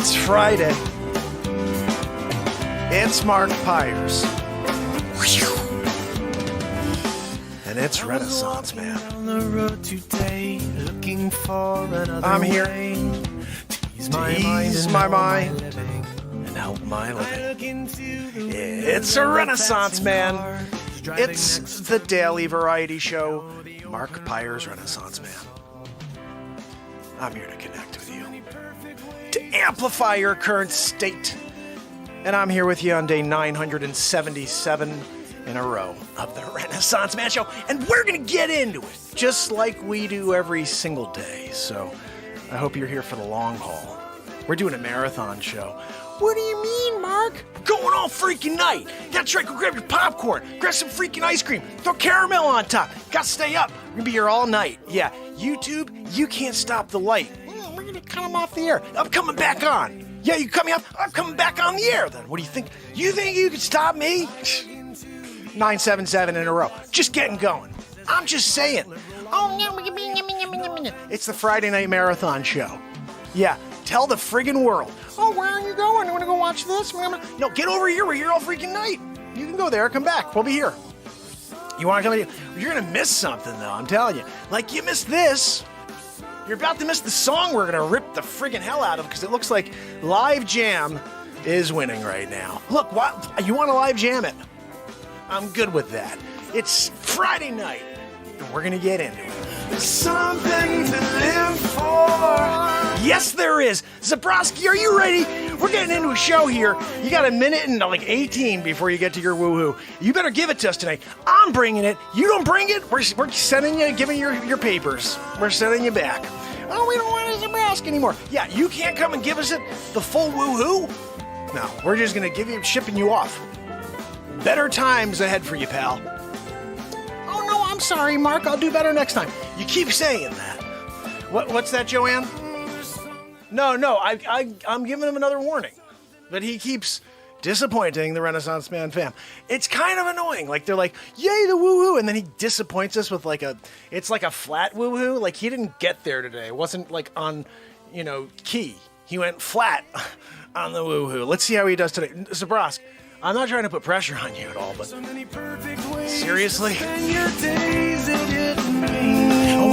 It's Friday. It's Mark Pyers. And it's Renaissance Man. I'm here to ease my mind and help my living. It's a Renaissance Man. It's the daily variety show, Mark Pyers Renaissance Man. I'm here to connect with you, to amplify your current state. And I'm here with you on day 977 in a row of the Renaissance Man Show. And we're going to get into it, just like we do every single day. So I hope you're here for the long haul. We're doing a marathon show. What do you mean, Mark? Going all freaking night. That's right, go grab your popcorn, grab some freaking ice cream, throw caramel on top. Gotta stay up. We're gonna be here all night. Yeah, YouTube, you can't stop the light. We're gonna cut them off the air. I'm coming back on. Yeah, you cut me off, I'm coming back on the air then. What do you think? You think you could stop me? 977 in a row. Just getting going. I'm just saying. It's the Friday Night Marathon Show. Yeah, tell the friggin' world. Oh, where are you going? You want to go watch this? No, get over here. We're here all freaking night. You can go there. Come back. We'll be here. You want to come in? You're going to miss something, though. I'm telling you. Like, you missed this. You're about to miss the song we're going to rip the friggin' hell out of because it looks like Live Jam is winning right now. Look, what? You want to live jam it? I'm good with that. It's Friday night, and we're going to get into it. There's something to live for. Yes, there is. Zebraski, are you ready? We're getting into a show here. You got a minute and like 18 before you get to your woohoo. You better give it to us tonight. I'm bringing it. You don't bring it, we're sending you, giving your papers. We're sending you back. Oh, we don't want a Zebraski anymore. Yeah, you can't come and give us the full woohoo. No, we're just going to give you, shipping you off. Better times ahead for you, pal. Oh, no, I'm sorry, Mark. I'll do better next time. You keep saying that. What's that, Joanne? No, I'm giving him another warning. But he keeps disappointing the Renaissance Man fam. It's kind of annoying. Like, they're like, yay, the woohoo. And then he disappoints us with it's like a flat woohoo. Like, he didn't get there today. It wasn't like on, key. He went flat on the woohoo. Let's see how he does today. Zebraski, I'm not trying to put pressure on you at all, but seriously?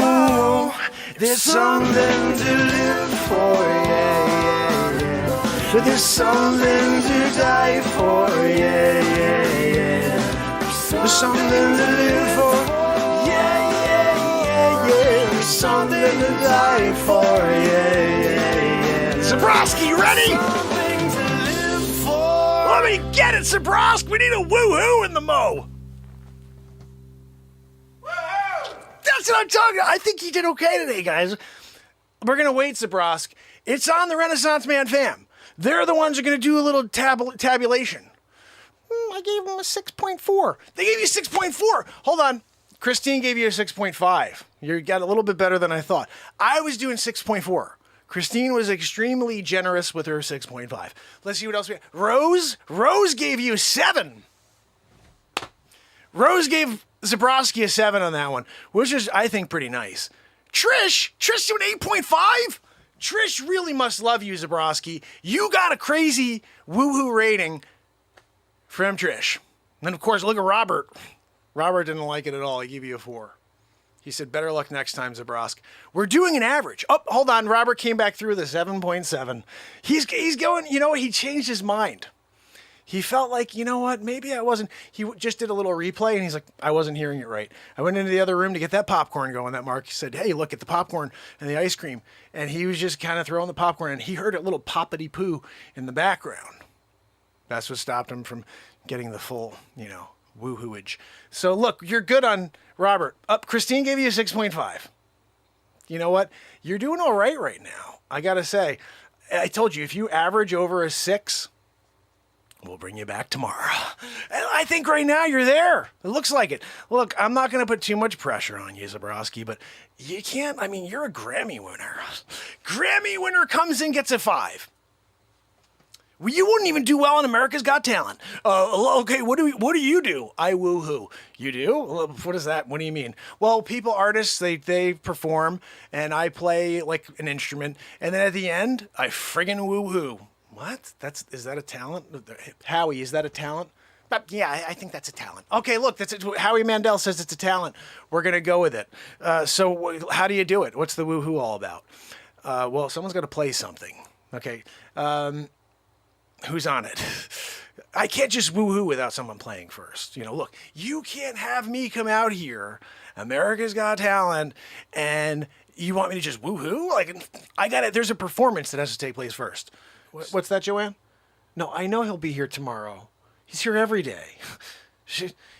Oh, there's something to live for, yeah. There's something to die for, yeah. There's something to live for, yeah. There's something to die for, yeah. Zebraski, ready? Let me get it, Zebraski! We need a woohoo in the mo! Woohoo! That's what I'm talking about! I think he did okay today, guys. We're gonna wait, Zebraski. It's on the Renaissance Man fam. They're the ones who are gonna do a little tabulation. I gave them a 6.4. They gave you 6.4! Hold on. Christine gave you a 6.5. You got a little bit better than I thought. I was doing 6.4. Christine was extremely generous with her 6.5. Let's see what else we have. Rose gave you 7. Rose gave Zebraski a 7 on that one, which is, I think, pretty nice. Trish doing 8.5? Trish really must love you, Zebraski. You got a crazy woohoo rating from Trish. And then, of course, look at Robert. Robert didn't like it at all. He gave you a 4. He said, better luck next time, Zebraski. We're doing an average. Oh, hold on. Robert came back through the 7.7. He's going, you know what? He changed his mind. He felt like, you know what? Maybe I wasn't. He just did a little replay, and he's like, I wasn't hearing it right. I went into the other room to get that popcorn going that Mark said, hey, look at the popcorn and the ice cream. And he was just kind of throwing the popcorn, and he heard a little poppity-poo in the background. That's what stopped him from getting the full, woohooage. So look, you're good on Robert. Christine gave you a 6.5. You know what? You're doing all right now. I got to say, I told you, if you average over a 6, we'll bring you back tomorrow. And I think right now you're there. It looks like it. Look, I'm not going to put too much pressure on you, Zebraski, but you can't. I mean, you're a Grammy winner. Grammy winner comes in, gets a 5. Well, you wouldn't even do well on America's Got Talent. Okay, what do you do? I woo-hoo. You do? What is that? What do you mean? Well, artists, they perform, and I play like an instrument, and then at the end, I friggin' woo-hoo. What? Is that a talent? Howie, is that a talent? Yeah, I think that's a talent. Okay, look, Howie Mandel says it's a talent. We're gonna go with it. So how do you do it? What's the woo-hoo all about? Well, someone's got to play something. Okay. Who's on it? I can't just woo-hoo without someone playing first. Look, you can't have me come out here, America's Got Talent, and you want me to just woo-hoo? Like, I got it. There's a performance that has to take place first. What's that, Joanne? No, I know he'll be here tomorrow. He's here every day.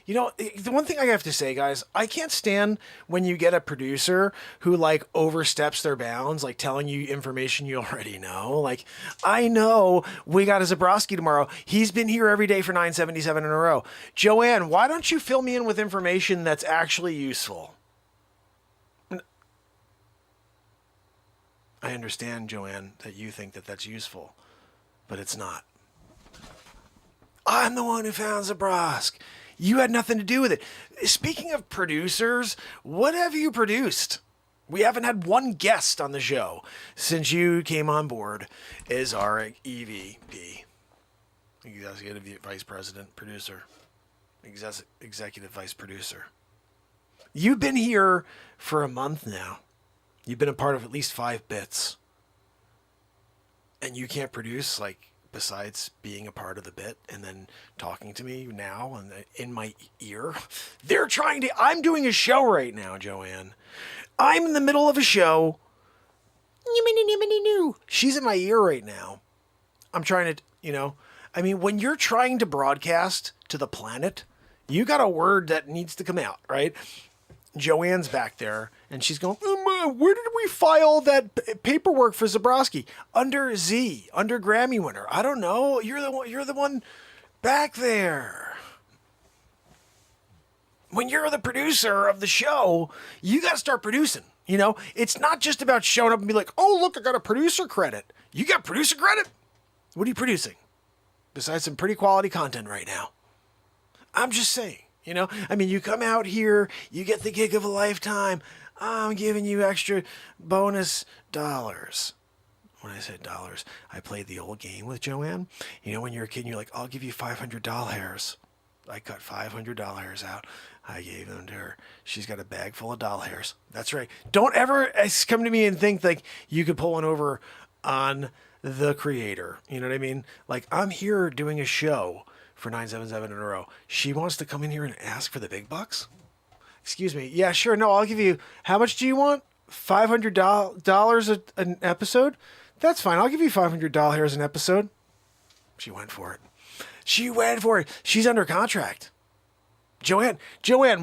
The one thing I have to say, guys, I can't stand when you get a producer who like oversteps their bounds, like telling you information you already know. Like, I know we got a Zebraski tomorrow. He's been here every day for 977 in a row. Joanne, why don't you fill me in with information that's actually useful? I understand, Joanne, that you think that that's useful, but it's not. I'm the one who found Zebraski. You had nothing to do with it. Speaking of producers, what have you produced? We haven't had one guest on the show since you came on board as our EVP, Executive Vice President Producer, Executive Vice Producer. You've been here for a month now. You've been a part of at least 5 bits. And you can't produce, like, besides being a part of the bit and then talking to me now and in my ear. I'm doing a show right now, Joanne. I'm in the middle of a show. She's in my ear right now. I'm trying to, when you're trying to broadcast to the planet, you got a word that needs to come out, right? Joanne's back there, and she's going, where did we file that paperwork for Zebraski? Under Grammy winner. I don't know. You're the one back there. When you're the producer of the show, you got to start producing. It's not just about showing up and be like, oh, look, I got a producer credit. You got producer credit? What are you producing? Besides some pretty quality content right now. I'm just saying. You come out here, you get the gig of a lifetime. I'm giving you extra bonus dollars. When I said dollars, I played the old game with Joanne. When you're a kid, you're like, I'll give you $500. I cut $500 out. I gave them to her. She's got a bag full of doll hairs. That's right. Don't ever come to me and think like you could pull one over on the creator. You know what I mean? Like, I'm here doing a show for 977 in a row. She wants to come in here and ask for the big bucks? Excuse me. Yeah, sure. No, I'll give you, how much do you want? $500 an episode? That's fine. I'll give you $500 an episode. She went for it. She's under contract. Joanne,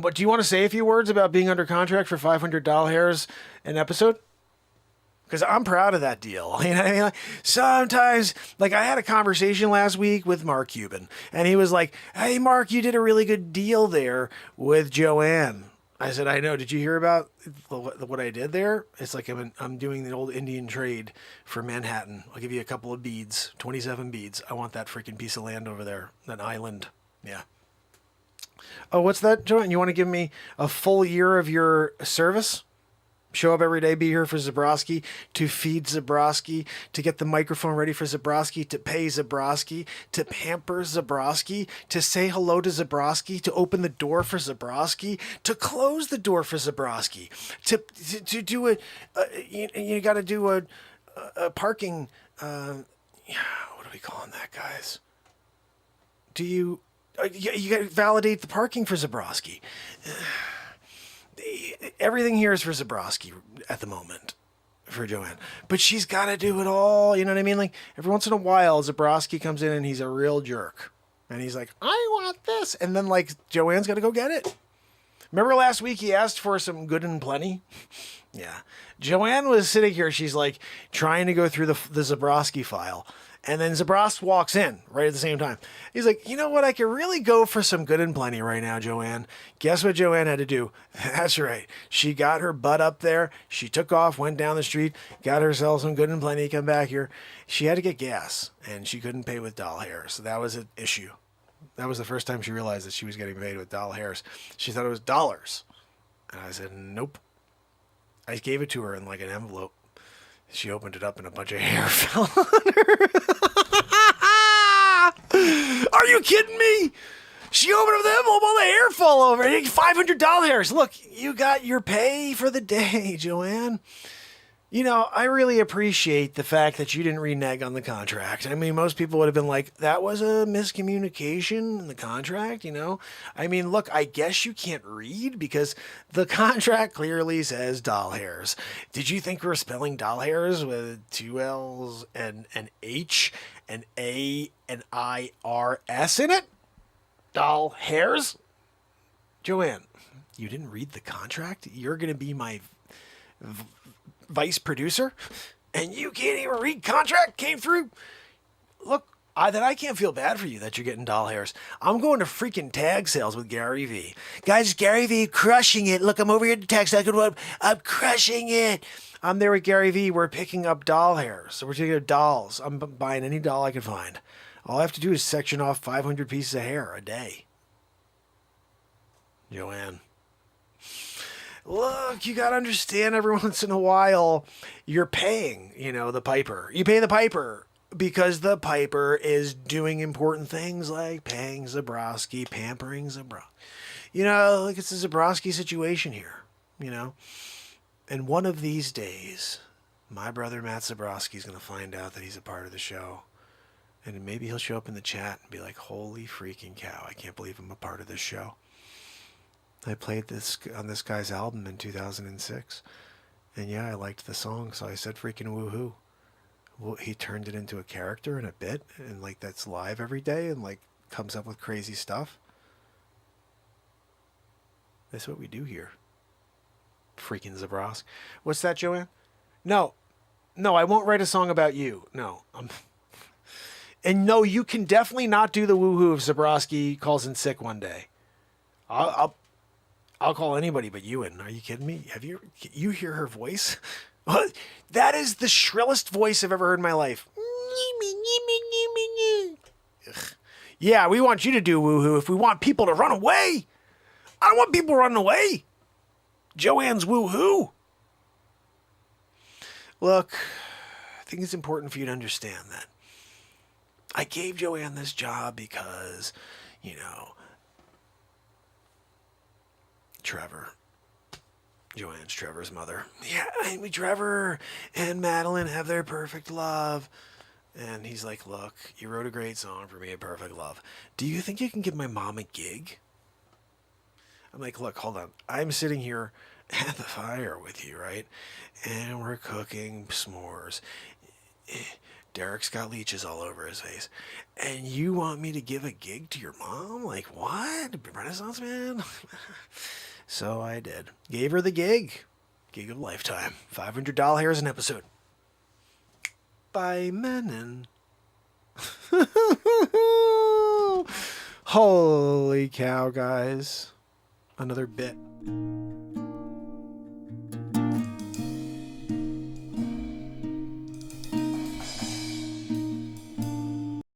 what do you want to say a few words about being under contract for $500 an episode? Because I'm proud of that deal. Like, sometimes, like, I had a conversation last week with Mark Cuban, and he was like, hey, Mark, you did a really good deal there with Joanne. I said, I know. Did you hear about what I did there? It's like I'm doing the old Indian trade for Manhattan. I'll give you a couple of beads, 27 beads. I want that freaking piece of land over there, that island. Yeah. Oh, what's that, Joanne? You want to give me a full year of your service? Show up every day, be here for Zebraski, to feed Zebraski, to get the microphone ready for Zebraski, to pay Zebraski, to pamper Zebraski, to say hello to Zebraski, to open the door for Zebraski, to close the door for Zebraski, to do it. You got to do a parking. What are we calling that, guys? You got to validate the parking for Zebraski. Everything here is for Zebraski at the moment, for Joanne. But she's got to do it all, you know what I mean? Like, every once in a while, Zebraski comes in and he's a real jerk. And he's like, I want this. And then, like, Joanne's got to go get it. Remember last week he asked for some good and plenty? Yeah. Joanne was sitting here, she's like, trying to go through the Zebraski file. And then Zebraski walks in right at the same time. He's like, you know what? I could really go for some good and plenty right now, Joanne. Guess what Joanne had to do? That's right. She got her butt up there. She took off, went down the street, got herself some good and plenty, come back here. She had to get gas, and she couldn't pay with doll hair. So that was an issue. That was the first time she realized that she was getting paid with doll hairs. She thought it was dollars. And I said, nope. I gave it to her in like an envelope. She opened it up and a bunch of hair fell on her. Are you kidding me? She opened up the envelope, all the hair fell over. $500. Look, you got your pay for the day, Joanne. You know, I really appreciate the fact that you didn't renege on the contract. I mean, most people would have been like, that was a miscommunication in the contract, you know? I mean, look, I guess you can't read because the contract clearly says doll hairs. Did you think we were spelling doll hairs with 2 L's and an H, an A, an I-R-S in it? Doll hairs? Joanne, you didn't read the contract? You're going to be my vice producer, and you can't even read contract came through. Look, I can't feel bad for you that you're getting doll hairs. I'm going to freaking tag sales with Gary V. Guys, Gary V crushing it. Look, I'm over here to tag sales. I'm crushing it. I'm there with Gary V. We're picking up doll hairs. So we're taking up dolls. I'm buying any doll I can find. All I have to do is section off 500 pieces of hair a day. Joanne. Look, you got to understand every once in a while you're paying, the piper. You pay the piper because the piper is doing important things like paying Zebraski, pampering Zebraski. Like it's a Zebraski situation here, And one of these days, my brother Matt Zebraski is going to find out that he's a part of the show. And maybe he'll show up in the chat and be like, holy freaking cow, I can't believe I'm a part of this show. I played this on this guy's album in 2006. And yeah, I liked the song, so I said freaking woohoo. Well, he turned it into a character and a bit, and that's live every day and comes up with crazy stuff. That's what we do here. Freaking Zebraski. What's that, Joanne? No, I won't write a song about you. No. And no, you can definitely not do the woohoo if Zebraski calls in sick one day. I'll call anybody but you in. Are you kidding me? Have you hear her voice? That is the shrillest voice I've ever heard in my life. Ugh. Yeah, we want you to do woohoo if we want people to run away. I don't want people running away. Joanne's woohoo. Look, I think it's important for you to understand that I gave Joanne this job because, Trevor. Joanne's Trevor's mother. Yeah, Trevor and Madeline have their perfect love. And he's like, look, you wrote a great song for me, A Perfect Love. Do you think you can give my mom a gig? I'm like, look, hold on. I'm sitting here at the fire with you, right? And we're cooking s'mores. Derek's got leeches all over his face. And you want me to give a gig to your mom? Like, what? Renaissance man? So I did. Gave her the gig. Gig of lifetime. $500 hairs an episode. By Menon. Holy cow, guys. Another bit.